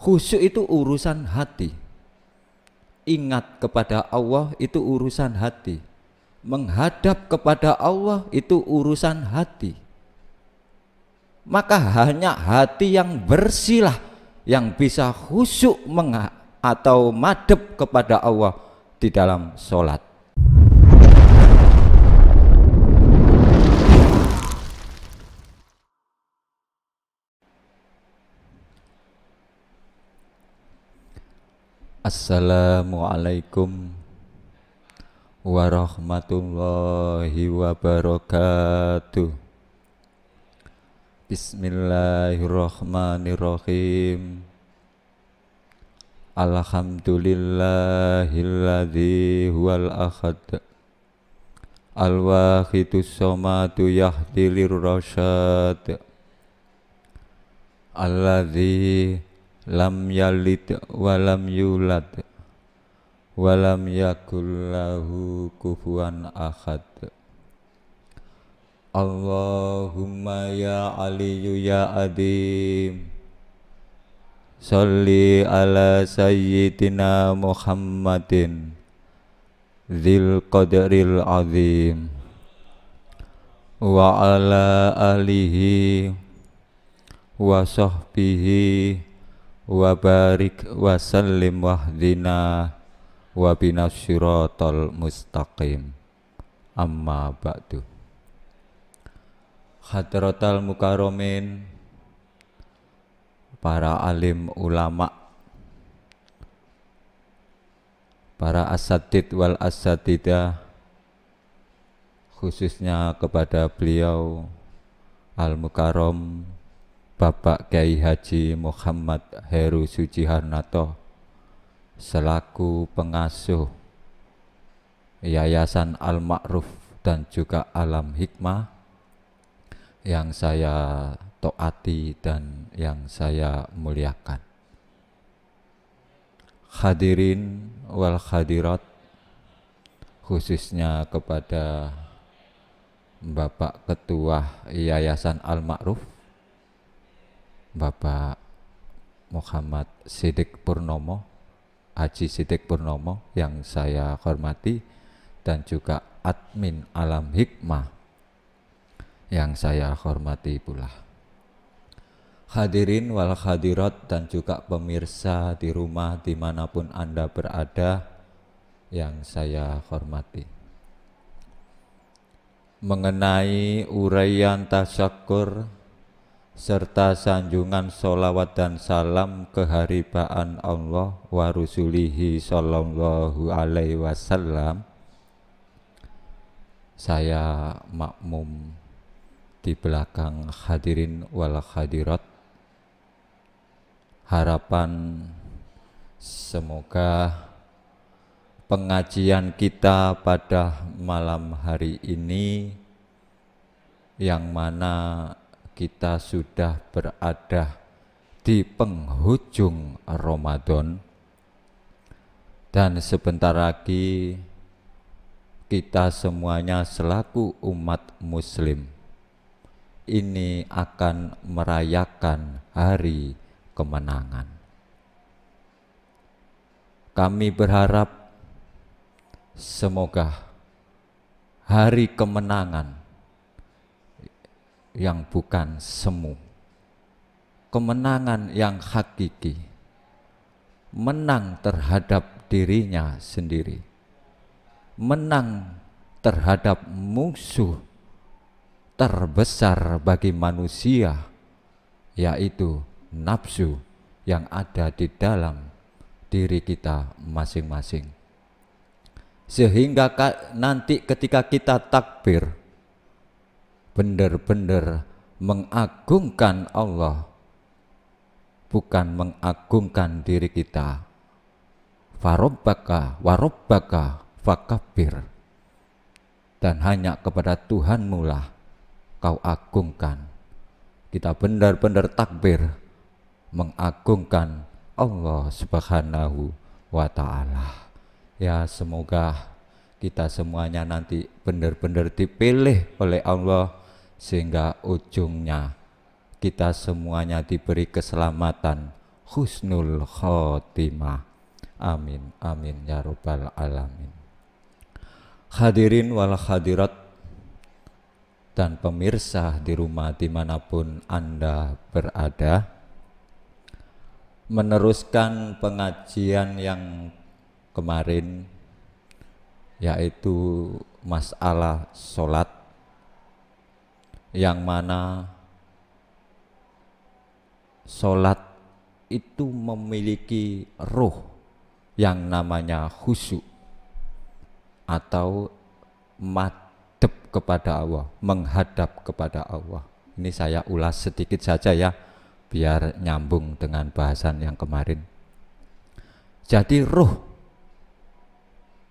Khusyuk itu urusan hati. Ingat kepada Allah itu urusan hati. Menghadap kepada Allah itu urusan hati. Maka hanya hati yang bersihlah yang bisa khusyuk atau madhep kepada Allah di dalam sholat. Assalamualaikum warahmatullahi wabarakatuh. Bismillahirrahmanirrahim. Alhamdulillahilladzi huwal ahad al-wahidus somadu yahdilir rasyad alladzi lam yalid walam yulad walam yakul lahu kufuwan ahad. Allahumma ya aliyu ya adim sholli ala sayyidina Muhammadin dzil qadril azim wa ala alihi wa sahbihi wa barik wa sallim wahdina wa binas syiratal mustaqim. Amma ba'du. Hadratal mukarramin, para alim ulama, para asatid wal asatidah, khususnya kepada beliau Al-Mukarram Bapak Kyai Haji Muhammad Heru Sujiharnato selaku pengasuh Yayasan Al-Ma'ruf dan juga Alam Hikmah yang saya taati dan yang saya muliakan. Hadirin wal hadirat, khususnya kepada Bapak Ketua Yayasan Al-Ma'ruf Bapak Muhammad Siddiq Purnomo, Haji Siddiq Purnomo yang saya hormati, dan juga admin Alam Hikmah yang saya hormati pula. Hadirin wal hadirat dan juga pemirsa di rumah dimanapun Anda berada yang saya hormati. Mengenai uraian tasyakur serta sanjungan sholawat dan salam keharibaan Allah wa rusulihi sallallahu alaihi wasallam, saya makmum di belakang hadirin wal hadirat. Harapan semoga pengajian kita pada malam hari ini, yang mana kita sudah berada di penghujung Ramadan dan sebentar lagi kita semuanya selaku umat muslim ini akan merayakan hari kemenangan. Kami berharap semoga hari kemenangan yang bukan semu, kemenangan yang hakiki, menang terhadap dirinya sendiri, menang terhadap musuh terbesar bagi manusia, yaitu nafsu yang ada di dalam diri kita masing-masing. Sehingga nanti ketika kita takbir, benar-benar mengagungkan Allah, bukan mengagungkan diri kita. Farobbaka warobbaka fakabbir, dan hanya kepada Tuhanmu lah kau agungkan. Kita benar-benar takbir mengagungkan Allah Subhanahu wa ta'ala. Ya, semoga kita semuanya nanti benar-benar dipilih oleh Allah, sehingga ujungnya kita semuanya diberi keselamatan, husnul khotimah. Amin amin ya rabbal alamin. Hadirin wal hadirat dan pemirsa di rumah dimanapun Anda berada, meneruskan pengajian yang kemarin, yaitu masalah sholat, yang mana sholat itu memiliki ruh yang namanya khusyuk atau madhep kepada Allah, menghadap kepada Allah. Ini saya ulas sedikit saja ya, biar nyambung dengan bahasan yang kemarin. Jadi ruh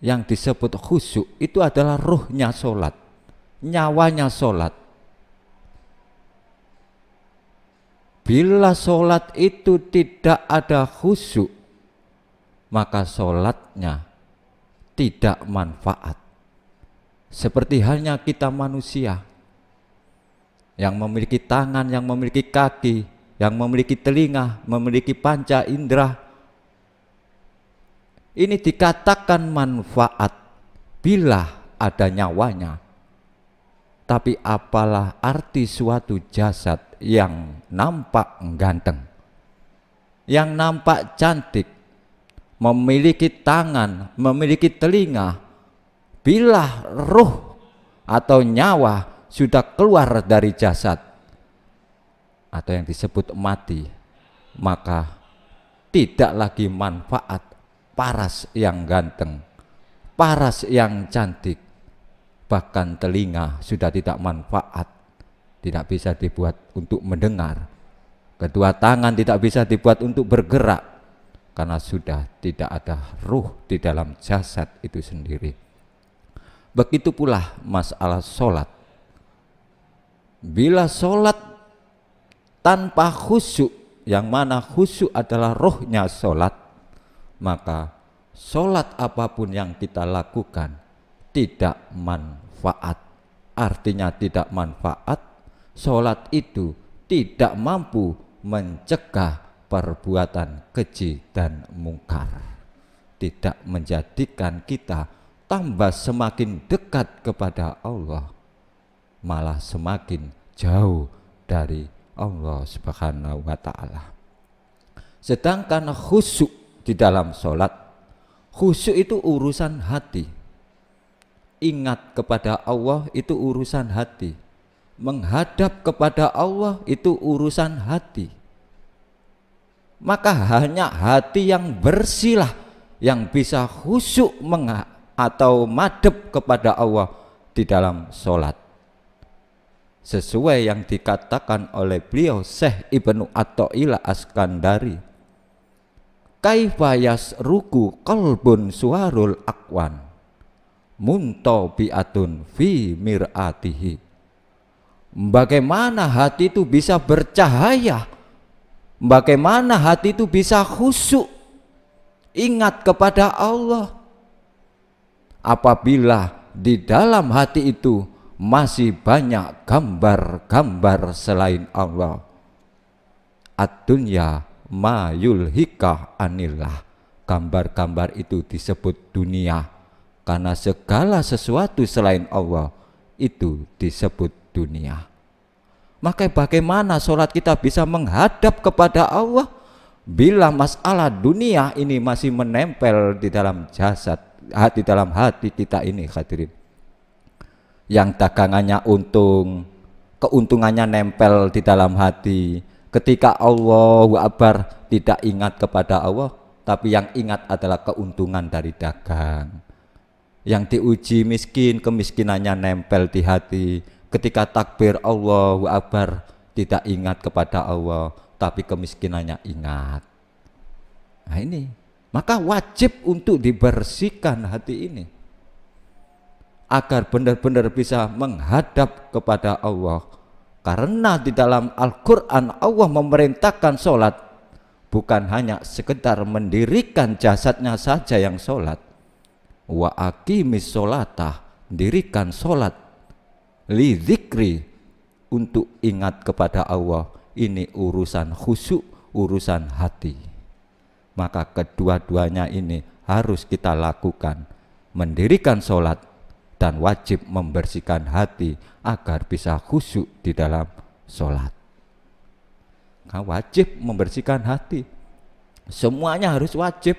yang disebut khusyuk itu adalah ruhnya sholat, nyawanya sholat. Bila sholat itu tidak ada khusyuk, maka sholatnya tidak manfaat. Seperti halnya kita manusia yang memiliki tangan, yang memiliki kaki, yang memiliki telinga, memiliki panca indera. Ini dikatakan manfaat bila ada nyawanya. Tapi apalah arti suatu jasad yang nampak ganteng, yang nampak cantik, memiliki tangan, memiliki telinga, bila ruh atau nyawa sudah keluar dari jasad atau yang disebut mati, maka tidak lagi manfaat paras yang ganteng, paras yang cantik, bahkan telinga sudah tidak manfaat, tidak bisa dibuat untuk mendengar, kedua tangan tidak bisa dibuat untuk bergerak, karena sudah tidak ada ruh di dalam jasad itu sendiri. Begitu pula masalah sholat. Bila sholat tanpa khusyuk, yang mana khusyuk adalah rohnya sholat, maka sholat apapun yang kita lakukan tidak manfaat. Artinya tidak manfaat, sholat itu tidak mampu mencegah perbuatan keji dan mungkar, tidak menjadikan kita tambah semakin dekat kepada Allah, malah semakin jauh dari Allah Subhanahu wa ta'ala. Sedangkan khusyuk di dalam sholat, khusyuk itu urusan hati. Ingat kepada Allah itu urusan hati, menghadap kepada Allah itu urusan hati. Maka hanya hati yang bersihlah yang bisa khusyuk atau madhep kepada Allah di dalam sholat. Sesuai yang dikatakan oleh beliau Syekh Ibnu Athaillah Askandari, kaifa yasruku qalbun suwarul aqwan muntabiatun fi mir'atihi. Bagaimana hati itu bisa bercahaya, bagaimana hati itu bisa khusyuk, ingat kepada Allah, apabila di dalam hati itu masih banyak gambar-gambar selain Allah. Ad-dunya ma yulhika anillah. Gambar-gambar itu disebut dunia, karena segala sesuatu selain Allah itu disebut dunia. Maka bagaimana sholat kita bisa menghadap kepada Allah bila masalah dunia ini masih menempel di dalam jasad, di dalam hati kita ini, hadirin. Yang dagangannya untung, keuntungannya nempel di dalam hati. Ketika Allahu Akbar tidak ingat kepada Allah, tapi yang ingat adalah keuntungan dari dagang. Yang diuji miskin, kemiskinannya nempel di hati. Ketika takbir Allahu Akbar tidak ingat kepada Allah, tapi kemiskinannya ingat. Nah ini, maka wajib untuk dibersihkan hati ini agar benar-benar bisa menghadap kepada Allah. Karena di dalam Al-Quran Allah memerintahkan sholat bukan hanya sekedar mendirikan jasadnya saja yang sholat. Wa aqimis sholatah, dirikan sholat, li dzikri, untuk ingat kepada Allah. Ini urusan khusyuk, urusan hati. Maka kedua-duanya ini harus kita lakukan, mendirikan sholat dan wajib membersihkan hati agar bisa khusyuk di dalam sholat. Wajib membersihkan hati, semuanya harus wajib.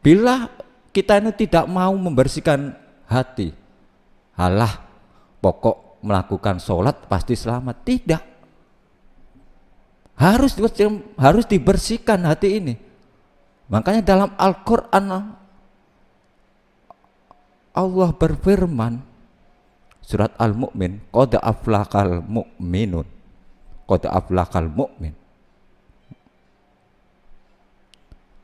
Bila kita ini tidak mau membersihkan hati, halah pokok melakukan sholat pasti selamat, tidak. Harus dibersihkan hati ini. Makanya dalam Al-Quran Allah berfirman, surat Al-Mu'min, qad aflahal mu'minun, qad aflahal mu'min.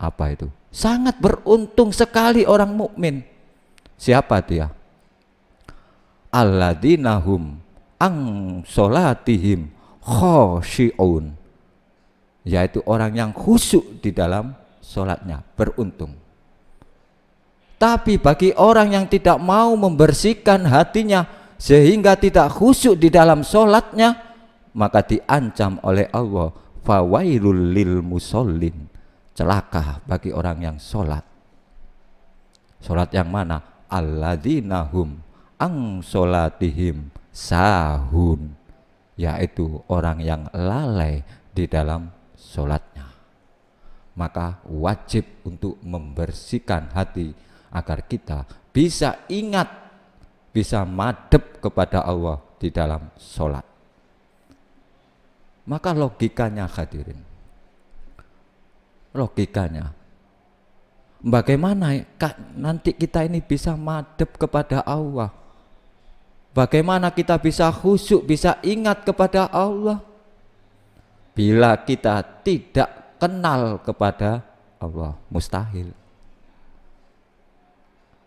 Apa itu? Sangat beruntung sekali orang mukmin. Siapa dia? Alladzina hum an sholatihim khoshi'un, yaitu orang yang khusyuk di dalam sholatnya, beruntung. Tapi bagi orang yang tidak mau membersihkan hatinya sehingga tidak khusyuk di dalam sholatnya, maka diancam oleh Allah, fawailul lil musallin, celaka bagi orang yang sholat. Sholat yang mana? Alladzina hum an sholatihim sahun, yaitu orang yang lalai di dalam sholatnya. Maka wajib untuk membersihkan hati agar kita bisa ingat, bisa madhep kepada Allah di dalam sholat. Maka logikanya hadirin, logikanya bagaimana nanti kita ini bisa madhep kepada Allah, bagaimana kita bisa khusyuk, bisa ingat kepada Allah bila kita tidak kenal kepada Allah? Mustahil.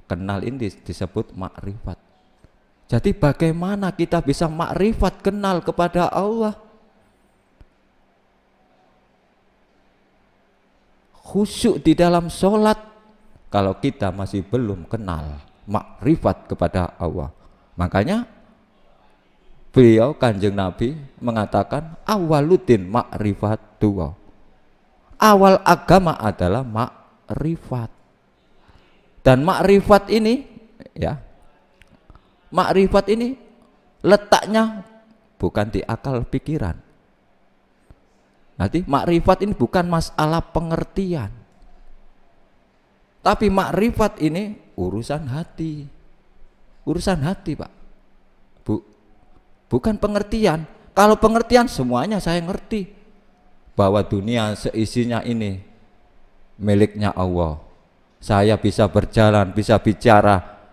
Kenal ini disebut makrifat. Jadi bagaimana kita bisa makrifat, kenal kepada Allah, khusyuk di dalam sholat, kalau kita masih belum kenal makrifat kepada Allah? Makanya beliau Kanjeng Nabi mengatakan awaludin makrifatu, awal agama adalah makrifat. Dan makrifat ini, ya, makrifat ini letaknya bukan di akal pikiran. Nanti makrifat ini bukan masalah pengertian, tapi makrifat ini urusan hati. Urusan hati, Pak. Bukan pengertian. Kalau pengertian semuanya saya ngerti, bahwa dunia seisinya ini miliknya Allah. Saya bisa berjalan, bisa bicara,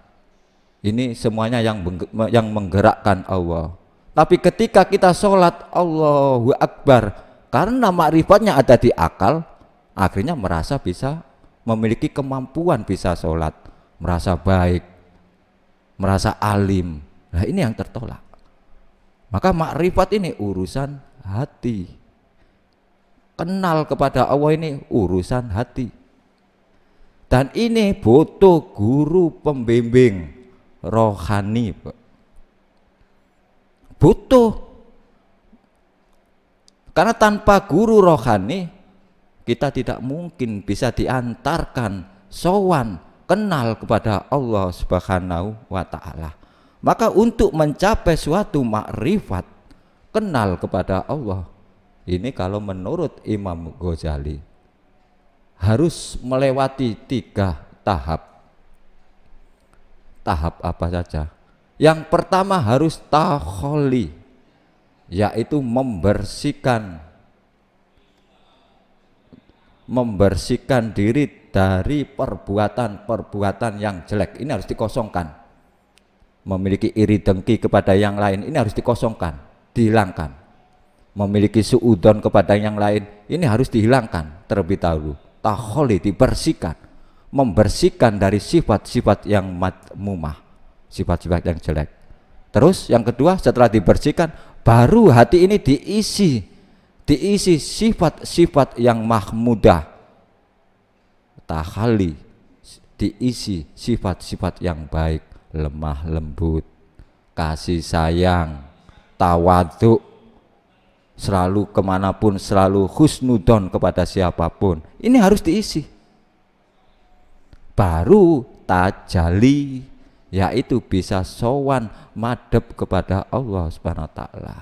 ini semuanya yang menggerakkan Allah. Tapi ketika kita sholat, Allahu Akbar, karena makrifatnya ada di akal, akhirnya merasa bisa memiliki kemampuan bisa sholat, merasa baik, merasa alim. Nah, ini yang tertolak. Maka makrifat ini urusan hati. Kenal kepada Allah ini urusan hati. Dan ini butuh guru pembimbing rohani, butuh. Karena tanpa guru rohani kita tidak mungkin bisa diantarkan sowan, kenal kepada Allah Subhanahu wa ta'ala. Maka untuk mencapai suatu makrifat, kenal kepada Allah, ini kalau menurut Imam Ghazali harus melewati 3 tahap. Tahap apa saja? Yang pertama harus takholi, yaitu membersihkan diri dari perbuatan-perbuatan yang jelek. Ini harus dikosongkan. Memiliki iri dengki kepada yang lain, ini harus dikosongkan, dihilangkan. Memiliki suudzon kepada yang lain, ini harus dihilangkan terlebih dahulu. Takholi, dibersihkan, membersihkan dari sifat-sifat yang madmumah, sifat-sifat yang jelek. Terus yang kedua, setelah dibersihkan, baru hati ini diisi sifat-sifat yang mahmudah. Takhali, diisi sifat-sifat yang baik, lemah lembut, kasih sayang, tawadhu, selalu kemanapun, selalu husnudon kepada siapapun. Ini harus diisi. Baru tajali, yaitu bisa sowan madhep kepada Allah Subhanahu wa taala.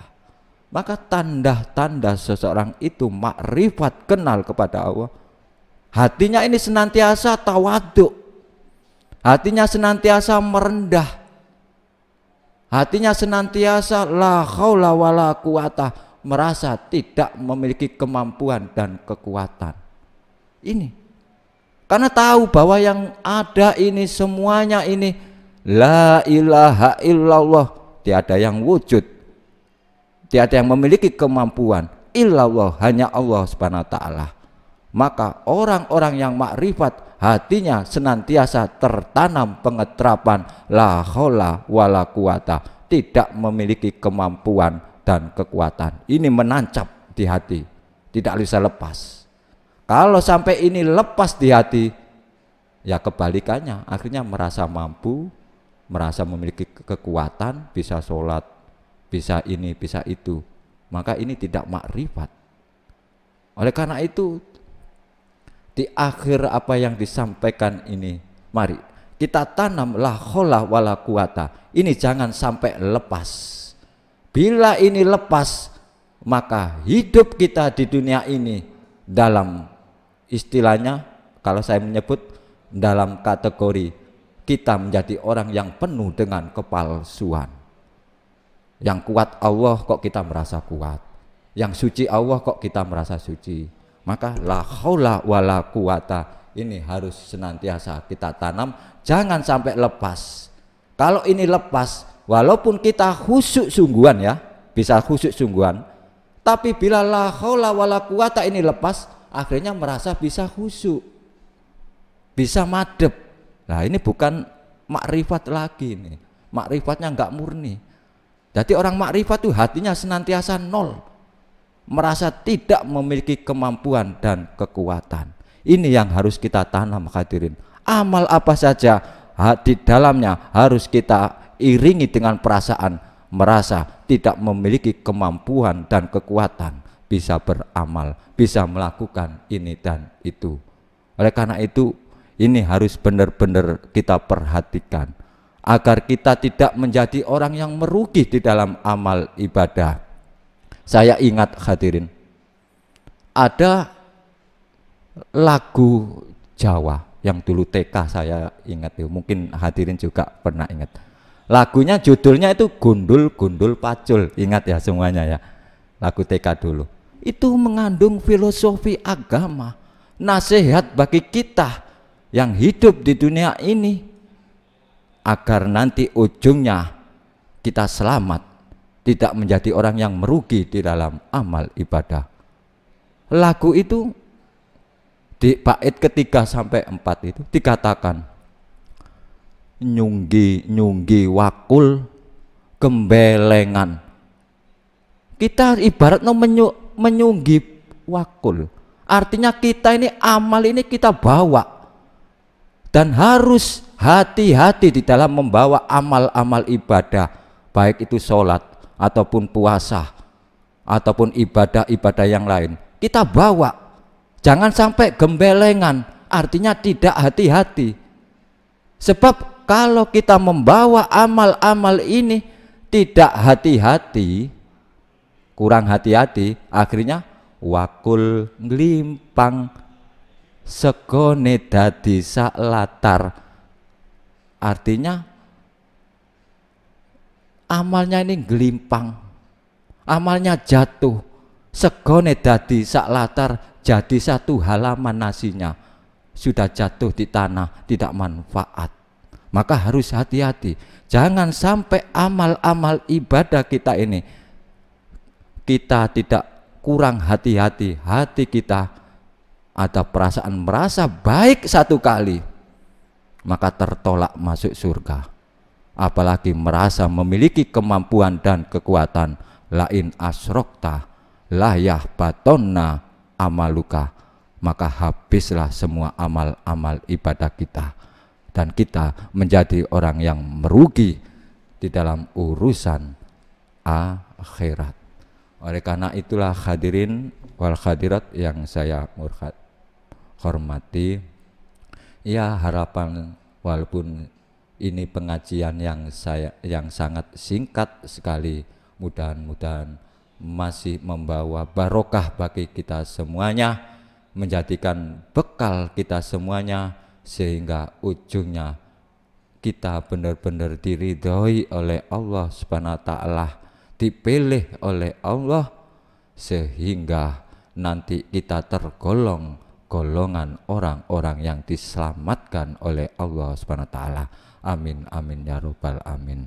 Maka tanda-tanda seseorang itu makrifat, kenal kepada Allah, hatinya ini senantiasa tawaduk, hatinya senantiasa merendah, hatinya senantiasa la haula wala quwata, merasa tidak memiliki kemampuan dan kekuatan. Ini karena tahu bahwa yang ada ini semuanya ini la ilaha illallah, tiada yang wujud, tiada yang memiliki kemampuan, illallah, hanya Allah Subhanahu wa taala. Maka orang-orang yang makrifat, hatinya senantiasa tertanam pengeterapan la haula wala quwata, tidak memiliki kemampuan dan kekuatan. Ini menancap di hati, tidak bisa lepas. Kalau sampai ini lepas di hati, ya kebalikannya, akhirnya merasa mampu, merasa memiliki kekuatan, bisa sholat, bisa ini, bisa itu. Maka ini tidak makrifat. Oleh karena itu, di akhir apa yang disampaikan ini, mari kita tanam la haula wala quwata. Ini jangan sampai lepas. Bila ini lepas, maka hidup kita di dunia ini dalam istilahnya, kalau saya menyebut dalam kategori kita menjadi orang yang penuh dengan kepalsuan. Yang kuat Allah kok kita merasa kuat, yang suci Allah kok kita merasa suci. Maka la haula wala quwata ini harus senantiasa kita tanam, jangan sampai lepas. Kalau ini lepas, walaupun kita khusyuk sungguhan, ya bisa khusyuk sungguhan, tapi bila la haula wala quwata ini lepas, akhirnya merasa bisa khusyuk, bisa madhep. Nah ini bukan makrifat lagi, ini makrifatnya enggak murni. Jadi orang makrifat itu hatinya senantiasa nol, merasa tidak memiliki kemampuan dan kekuatan. Ini yang harus kita tanam, hadirin. Amal apa saja di dalamnya harus kita iringi dengan perasaan merasa tidak memiliki kemampuan dan kekuatan, bisa beramal, bisa melakukan ini dan itu. Oleh karena itu, ini harus benar-benar kita perhatikan agar kita tidak menjadi orang yang merugi di dalam amal ibadah. Saya ingat, hadirin, ada lagu Jawa yang dulu TK saya ingat, mungkin hadirin juga pernah ingat. Lagunya judulnya itu Gundul Gundul Pacul, ingat ya semuanya ya, lagu TK dulu. Itu mengandung filosofi agama, nasihat bagi kita yang hidup di dunia ini agar nanti ujungnya kita selamat, tidak menjadi orang yang merugi di dalam amal ibadah. Lagu itu di bait ketiga sampai 4 itu dikatakan nyunggi nyunggi wakul gembelengan. Kita ibaratnya menyunggi wakul, artinya kita ini amal ini kita bawa, dan harus hati-hati di dalam membawa amal-amal ibadah, baik itu sholat ataupun puasa ataupun ibadah-ibadah yang lain. Kita bawa, jangan sampai gembelengan, artinya tidak hati-hati. Sebab kalau kita membawa amal-amal ini tidak hati-hati, kurang hati-hati, akhirnya wakul nglimpang segone dadi saklatar. Artinya amalnya ini gelimpang, amalnya jatuh, segone dadi saklatar, jadi satu halaman nasinya sudah jatuh di tanah, tidak manfaat. Maka harus hati-hati, jangan sampai amal-amal ibadah kita ini kita tidak kurang hati-hati, hati kita ada perasaan merasa baik satu kali, maka tertolak masuk surga. Apalagi merasa memiliki kemampuan dan kekuatan, lain asrokta layah batonna amaluka, maka habislah semua amal-amal ibadah kita, dan kita menjadi orang yang merugi di dalam urusan akhirat. Oleh karena itulah hadirin wal hadirat yang saya hormati, ya harapan walaupun ini pengajian yang sangat singkat sekali, mudah-mudahan masih membawa barokah bagi kita semuanya, menjadikan bekal kita semuanya, sehingga ujungnya kita benar-benar diridhoi oleh Allah Subhanahu wa taala, dipilih oleh Allah, sehingga nanti kita tergolong golongan orang-orang yang diselamatkan oleh Allah Subhanahu wa taala. Amin amin ya rabbal amin.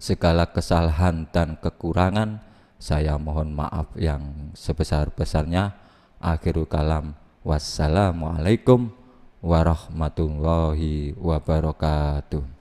Segala kesalahan dan kekurangan saya mohon maaf yang sebesar-besarnya. Akhirul kalam, wassalamualaikum warahmatullahi wabarakatuh.